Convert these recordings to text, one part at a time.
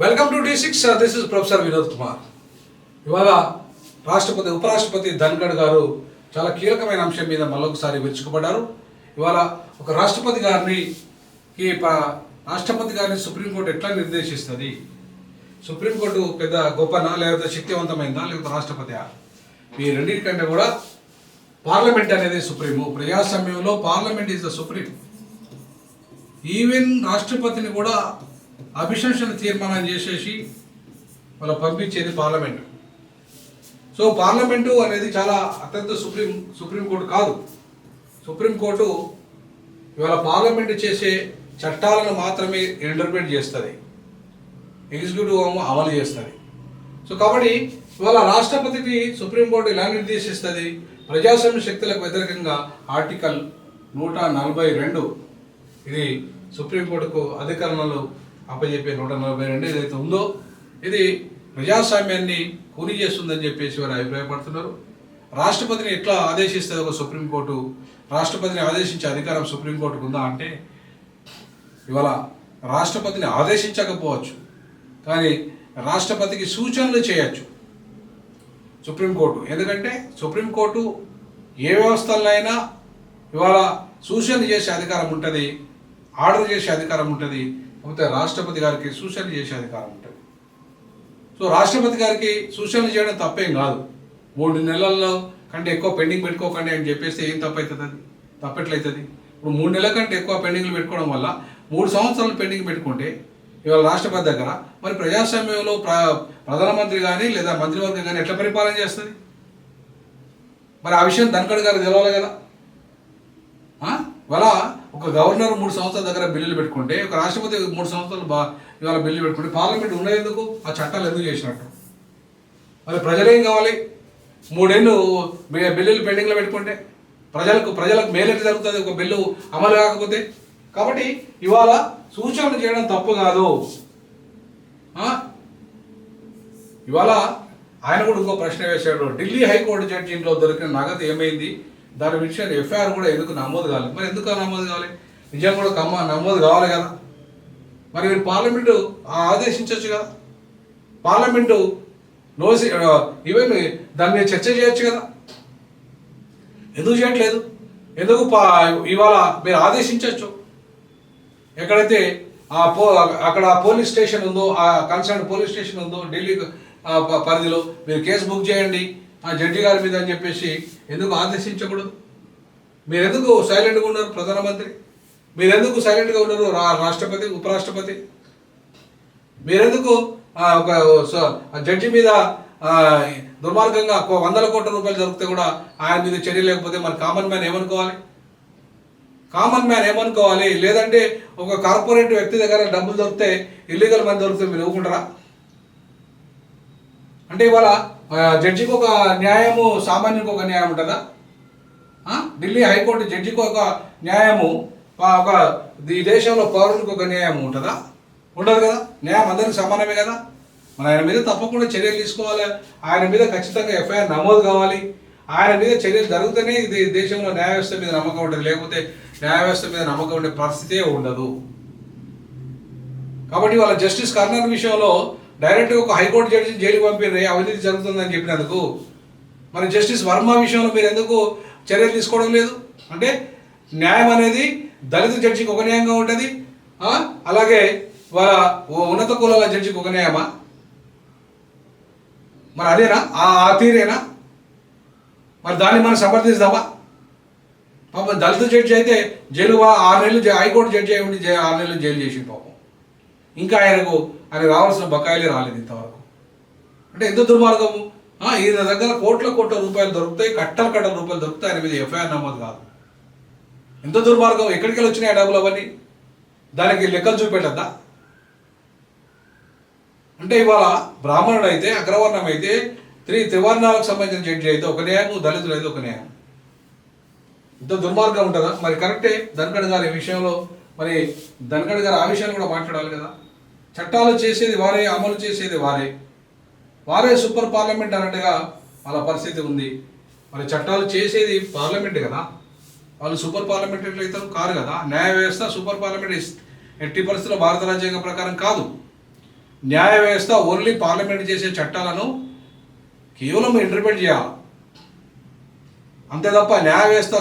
Welcome to D6. This is professor Vinod Kumar. ఇవాళ రాష్ట్రపతి ఉపరాష్ట్రపతి ధన్ఖడ్ గారు చాలా కీలకమైన అంశం మీద మళ్ళొకసారి విరుచుకుపడ్డారు. ఇవాళ ఒక రాష్ట్రపతి గారిని సుప్రీంకోర్టు ఎట్లా నిర్దేశిస్తుంది? సుప్రీంకోర్టు పెద్ద గొప్పనా, లేకపోతే శక్తివంతమైందా, లేకపోతే రాష్ట్రపతి? ఈ రెండింటికంటే కూడా పార్లమెంట్ అనేది సుప్రీము. ప్రజాస్వామ్యంలో parliament is the supreme. Even రాష్ట్రపతిని కూడా అభిశంసన తీర్మానం చేసేసి వాళ్ళ పంపించేది పార్లమెంటు. సో పార్లమెంటు అనేది చాలా అత్యంత సుప్రీంకోర్టు కాదు. సుప్రీంకోర్టు ఇవాళ పార్లమెంటు చేసే చట్టాలను మాత్రమే ఇంటర్ప్రిట్ చేస్తుంది, ఎగ్జిక్యూటివ్ అమలు చేస్తుంది. సో కాబట్టి ఇవాళ రాష్ట్రపతికి సుప్రీంకోర్టు ఎలా నిర్దేశిస్తుంది? ప్రజాస్వామ్య శక్తులకు వ్యతిరేకంగా ఆర్టికల్ 142 ఇది సుప్రీంకోర్టుకు అధికారంలో అప్పచెప్పే 142 ఏదైతే ఉందో ఇది ప్రజాస్వామ్యాన్ని కూని చేస్తుందని చెప్పేసి వారు అభిప్రాయపడుతున్నారు. రాష్ట్రపతిని ఎట్లా ఆదేశిస్తుంది ఒక సుప్రీంకోర్టు? రాష్ట్రపతిని ఆదేశించే అధికారం సుప్రీంకోర్టుకు ఉందా అంటే ఇవాళ రాష్ట్రపతిని ఆదేశించకపోవచ్చు, కానీ రాష్ట్రపతికి సూచనలు చేయొచ్చు సుప్రీంకోర్టు. ఎందుకంటే సుప్రీంకోర్టు ఏ వ్యవస్థలైనా ఇవాళ సూచనలు చేసే అధికారం ఉంటుంది, ఆర్డర్ చేసే అధికారం ఉంటుంది, కాకపోతే రాష్ట్రపతి గారికి సూచనలు చేసే అధికారం ఉంటుంది. సో రాష్ట్రపతి గారికి సూచనలు చేయడం తప్పేం కాదు. 3 నెలల్లో కంటే ఎక్కువ పెండింగ్ పెట్టుకోకండి అని చెప్పేస్తే ఏం తప్పవుతుంది? అది తప్పట్లయితుంది. ఇప్పుడు 3 నెలల కంటే ఎక్కువ పెండింగ్లు పెట్టుకోవడం వల్ల 3 సంవత్సరాలు పెండింగ్ పెట్టుకుంటే ఇవాళ రాష్ట్రపతి దగ్గర మరి ప్రజాస్వామ్యంలో ప్రధానమంత్రి కానీ లేదా మంత్రివర్గం కానీ ఎట్లా పరిపాలన చేస్తుంది? మరి ఆ విషయం ధన్ఖడ్ గారికి తెలవాలి కదా. ఇవాళ ఒక గవర్నర్ 3 సంవత్సరాల దగ్గర బిల్లులు పెట్టుకుంటే, ఒక రాష్ట్రపతి 3 సంవత్సరాలు ఇవాళ బిల్లు పెట్టుకుంటే పార్లమెంట్ ఉండేందుకు? ఆ చట్టాలు ఎందుకు చేసినట్టు? మరి ప్రజలేం కావాలి? 3 ఏళ్ళు బిల్లులు పెండింగ్లో పెట్టుకుంటే ప్రజలకు మేలు జరుగుతుంది ఒక బిల్లు అమలు కాకపోతే. కాబట్టి ఇవాళ సూచనలు చేయడం తప్పు కాదు. ఇవాళ ఆయన కూడా ఇంకో ప్రశ్న వేశాడు. ఢిల్లీ హైకోర్టు జడ్జి ఇంట్లో దొరికిన నగదు ఏమైంది? దాని విషయాన్ని ఎఫ్ఐఆర్ కూడా ఎందుకు నమోదు కాలేదు? మరి ఎందుకు నమోదు కావాలి? నిజం కూడా నమోదు కావాలి కదా. మరి మీరు పార్లమెంటు ఆదేశించవచ్చు కదా. పార్లమెంటు ఈవెన్ దాని మీద చర్చ చేయొచ్చు కదా. ఎందుకు చేయట్లేదు? ఎందుకు ఇవాళ మీరు ఆదేశించవచ్చు? ఎక్కడైతే అక్కడ పోలీస్ స్టేషన్ ఉందో, ఆ కన్సర్న్ పోలీస్ స్టేషన్ ఉందో ఢిల్లీ పరిధిలో మీరు కేసు బుక్ చేయండి ఆ జడ్జి గారి మీద అని చెప్పేసి ఎందుకు ఆదేశించకూడదు? మీరెందుకు సైలెంట్గా ఉన్నారు? ప్రధానమంత్రి మీరెందుకు సైలెంట్గా ఉన్నారు? రాష్ట్రపతి ఉపరాష్ట్రపతి మీరెందుకు ఒక జడ్జి మీద దుర్మార్గంగా 100 కోట్ల రూపాయలు దొరికితే కూడా ఆయన మీద చర్య లేకపోతే మరి కామన్ మ్యాన్ ఏమనుకోవాలి? లేదంటే ఒక కార్పొరేట్ వ్యక్తి దగ్గర డబ్బులు దొరికితే, ఇల్లీగల్ మనీ దొరికితే మీరు ఊరుకుంటారా? అంటే ఇవాళ జడ్జికి ఒక న్యాయము, సామాన్యునికి ఒక న్యాయం ఉంటుందా? ఢిల్లీ హైకోర్టు జడ్జికి ఒక న్యాయము, ఒక ఈ దేశంలో పౌరునికి ఒక న్యాయం ఉంటుందా? ఉండదు కదా. న్యాయం అందరికి సమానమే కదా. మరి ఆయన మీద తప్పకుండా చర్యలు తీసుకోవాలి. ఆయన మీద ఖచ్చితంగా ఎఫ్ఐఆర్ నమోదు కావాలి. ఆయన మీద చర్యలు జరుగుతూనే ఇది దేశంలో న్యాయ వ్యవస్థ మీద నమ్మకం ఉంటుంది, లేకపోతే న్యాయ వ్యవస్థ మీద నమ్మకం ఉండే పరిస్థితే ఉండదు. కాబట్టి వాళ్ళ జస్టిస్ కర్నర్ విషయంలో డైరెక్ట్గా ఒక హైకోర్టు జడ్జి జైలుకి పంపిణీ అవినీతి జరుగుతుందని చెప్పినందుకు, మరి జస్టిస్ వర్మ విషయంలో మీరు ఎందుకు చర్యలు తీసుకోవడం లేదు? అంటే న్యాయం అనేది దళిత జడ్జికి ఒక న్యాయంగా ఉంటుంది, అలాగే వాళ్ళ ఉన్నత కులాల జడ్జికి ఒక న్యాయమా? మరి అదేనా? ఆ తీరేనా? మరి దాన్ని మనం సమర్థిస్తామా? పాపం దళిత జడ్జి అయితే జైలు 6 నెలలు, హైకోర్టు జడ్జి అయి ఉండి 6 నెలలు జైలు చేసి పాపం. ఇంకా ఆయనకు రావాల్సిన బకాయిలే రాలేదు ఇంతవరకు. అంటే ఎంత దుర్మార్గము! ఈయన దగ్గర కోట్ల రూపాయలు దొరుకుతాయి, కట్టల రూపాయలు దొరుకుతాయి, ఆయన మీద ఎఫ్ఐఆర్ నమోదు కాదు. ఎంత దుర్మార్గం! ఎక్కడికి వెళ్ళి వచ్చినాయి ఆ డబ్బులు అవన్నీ? దానికి లెక్కలు చూపెట్టద్దా? అంటే ఇవాళ బ్రాహ్మణుడు అయితే, అగ్రవర్ణం అయితే, త్రివర్ణాలకు సంబంధించిన జడ్జి అయితే ఒక న్యాయం, దళితులు అయితే ఒక న్యాయం. ఇంత దుర్మార్గం ఉంటుందా? మరి కరెక్టే ధన్ఖడ్ గారి విషయంలో. మరి ధన్ఖడ్ గారు ఆ విషయాన్ని కూడా మాట్లాడాలి కదా. చట్టాలు చేసేది వారే, అమలు చేసేది వారే సూపర్ పార్లమెంట్ అన్నట్టుగా వాళ్ళ పరిస్థితి ఉంది. మరి చట్టాలు చేసేది పార్లమెంట్ కదా, వాళ్ళు సూపర్ పార్లమెంట్ ఎట్లయితే కారు కదా. న్యాయ వ్యవస్థ సూపర్ పార్లమెంట్ ఎట్టి పరిస్థితుల్లో భారత రాజ్యాంగం ప్రకారం కాదు. న్యాయ వ్యవస్థ ఓన్లీ పార్లమెంట్ చేసే చట్టాలను కేవలం ఇంటర్ప్రిట్ చేయాలి, అంతే తప్ప న్యాయ వ్యవస్థ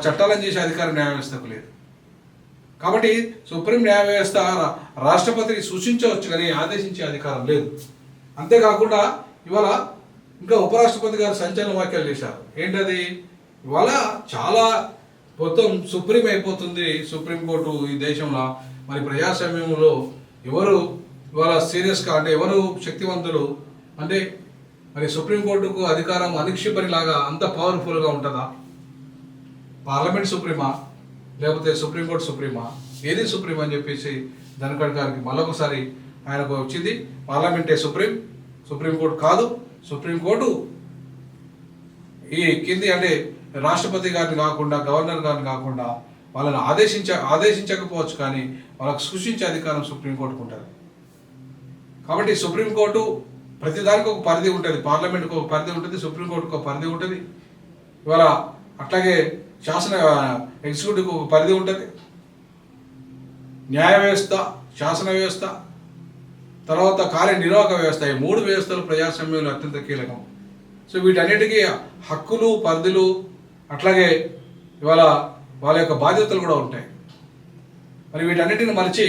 చట్టాలను చేసే అధికారం న్యాయ వ్యవస్థకు లేదు. కాబట్టి సుప్రీం న్యాయ వ్యవస్థ రాష్ట్రపతికి సూచించవచ్చు కానీ ఆదేశించే అధికారం లేదు. అంతేకాకుండా ఇవాళ ఇంకా ఉపరాష్ట్రపతి గారు సంచలన వ్యాఖ్యలు చేశారు. ఏంటది? ఇవాళ చాలా మొత్తం సుప్రీం అయిపోతుంది సుప్రీంకోర్టు ఈ దేశంలో. మరి ప్రజాస్వామ్యంలో ఎవరు ఇవాళ సీరియస్గా అంటే ఎవరు శక్తివంతులు అంటే మరి సుప్రీంకోర్టుకు అధికారం అనిక్షిపరిలాగా అంత పవర్ఫుల్గా ఉంటుందా? పార్లమెంట్ సుప్రీమా లేకపోతే సుప్రీంకోర్టు సుప్రీమా? ఏది సుప్రీం అని చెప్పేసి ధనఖడ్ గారికి మళ్ళొకసారి ఆయనకు వచ్చింది. పార్లమెంటే సుప్రీం, సుప్రీంకోర్టు కాదు. సుప్రీంకోర్టు ఈ కింది అంటే రాష్ట్రపతి గారిని కాకుండా గవర్నర్ గారిని కాకుండా వాళ్ళని ఆదేశించకపోవచ్చు కానీ వాళ్ళకు సూచించే అధికారం సుప్రీంకోర్టుకు ఉంటుంది. కాబట్టి సుప్రీంకోర్టు ప్రతిదానికి ఒక పరిధి ఉంటుంది. పార్లమెంట్కి ఒక పరిధి ఉంటుంది, సుప్రీంకోర్టుకు ఒక పరిధి ఉంటుంది. ఇవాళ అట్లాగే ఎగ్జిక్యూటివ్కి ఒక పరిధి ఉంటుంది. న్యాయ వ్యవస్థ, శాసన వ్యవస్థ, తర్వాత కార్యనిర్వాహక వ్యవస్థ, ఈ మూడు వ్యవస్థలు ప్రజాస్వామ్యంలో అత్యంత కీలకం. సో వీటన్నిటికీ హక్కులు, పరిధులు, అట్లాగే ఇవాళ వాళ్ళ యొక్క బాధ్యతలు కూడా ఉంటాయి. మరి వీటన్నిటిని మరిచి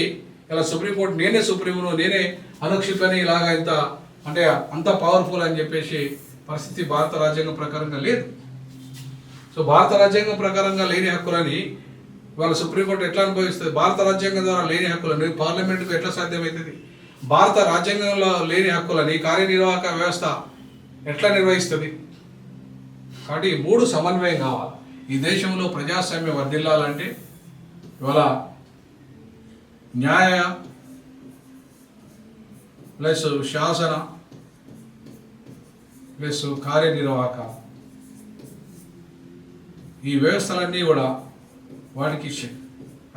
ఇలా సుప్రీంకోర్టు నేనే సుప్రీంను, నేనే అనుక్షిపని ఇలాగా ఇంత అంటే అంత పవర్ఫుల్ అని చెప్పేసి పరిస్థితి భారత రాజ్యాంగం ప్రకారంగా లేదు. సో భారత రాజ్యాంగం ప్రకారంగా లేని హక్కులని ఇవాళ సుప్రీంకోర్టు ఎట్లా అనుభవిస్తుంది? భారత రాజ్యాంగం ద్వారా లేని హక్కులని పార్లమెంటుకు ఎట్లా సాధ్యమవుతుంది? భారత రాజ్యాంగంలో లేని హక్కులని కార్యనిర్వాహక వ్యవస్థ ఎట్లా నిర్వహిస్తుంది? కాబట్టి ఈ మూడు సమన్వయం కావాలి. ఈ దేశంలో ప్రజాస్వామ్యం వర్ధిల్లాలంటే ఇవాళ న్యాయ ప్లస్ శాసన ప్లస్ కార్యనిర్వాహక ఈ వ్యవస్థలన్నీ కూడా వాటికి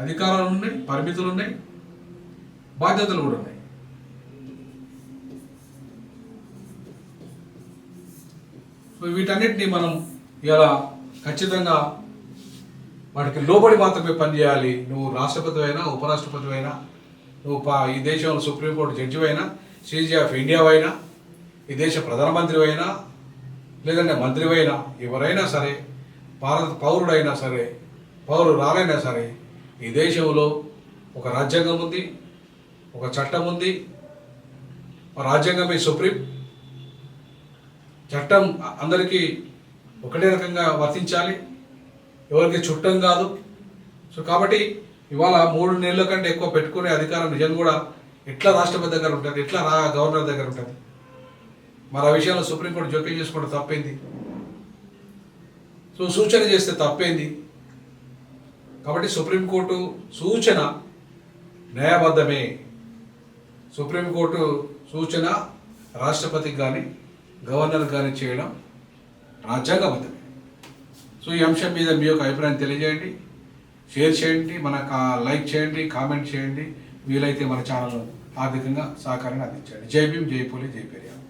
అధికారాలు ఉన్నాయి, పరిమితులు ఉన్నాయి, బాధ్యతలు కూడా ఉన్నాయి. సో వీటన్నిటిని మనం ఇలా ఖచ్చితంగా వాటికి లోబడి మాత్రమే పనిచేయాలి. నువ్వు రాష్ట్రపతి అయినా, ఉపరాష్ట్రపతి అయినా, నువ్వు ఈ దేశంలో సుప్రీంకోర్టు జడ్జి అయినా, సీజీ ఆఫ్ ఇండియా అయినా, ఈ దేశ ప్రధానమంత్రి అయినా, లేదంటే మంత్రి అయినా, ఎవరైనా సరే, భారత పౌరుడైనా సరే, పౌరురాలైనా సరే, ఈ దేశంలో ఒక రాజ్యాంగం ఉంది, ఒక చట్టం ఉంది. రాజ్యాంగమే సుప్రీం. చట్టం అందరికీ ఒకటే రకంగా వర్తించాలి, ఎవరికి చుట్టం కాదు. సో కాబట్టి ఇవాళ 3 నెలల కంటే ఎక్కువ పెట్టుకునే అధికారం నిజంగా కూడా ఎట్లా రాష్ట్రపతి దగ్గర ఉంటుంది, ఎట్లా గవర్నర్ దగ్గర ఉంటుంది? మరి ఆ విషయంలో సుప్రీంకోర్టు జోక్యం చేసుకోవడం తప్పేంది? సో సూచన చేస్తే తప్పేంది? కాబట్టి సుప్రీంకోర్టు సూచన న్యాయబద్ధమే. సుప్రీంకోర్టు సూచన రాష్ట్రపతికి కానీ గవర్నర్ కానీ చేయడం రాజ్యాంగబద్ధమే. సో ఈ అంశం మీద మీ యొక్క అభిప్రాయం తెలియజేయండి, షేర్ చేయండి, మనకు లైక్ చేయండి, కామెంట్ చేయండి, వీలైతే మన ఛానల్ ఆర్థికంగా సహకారాన్ని అందించండి. జై భీమ్, జై పోలీ, జై పెరియార్.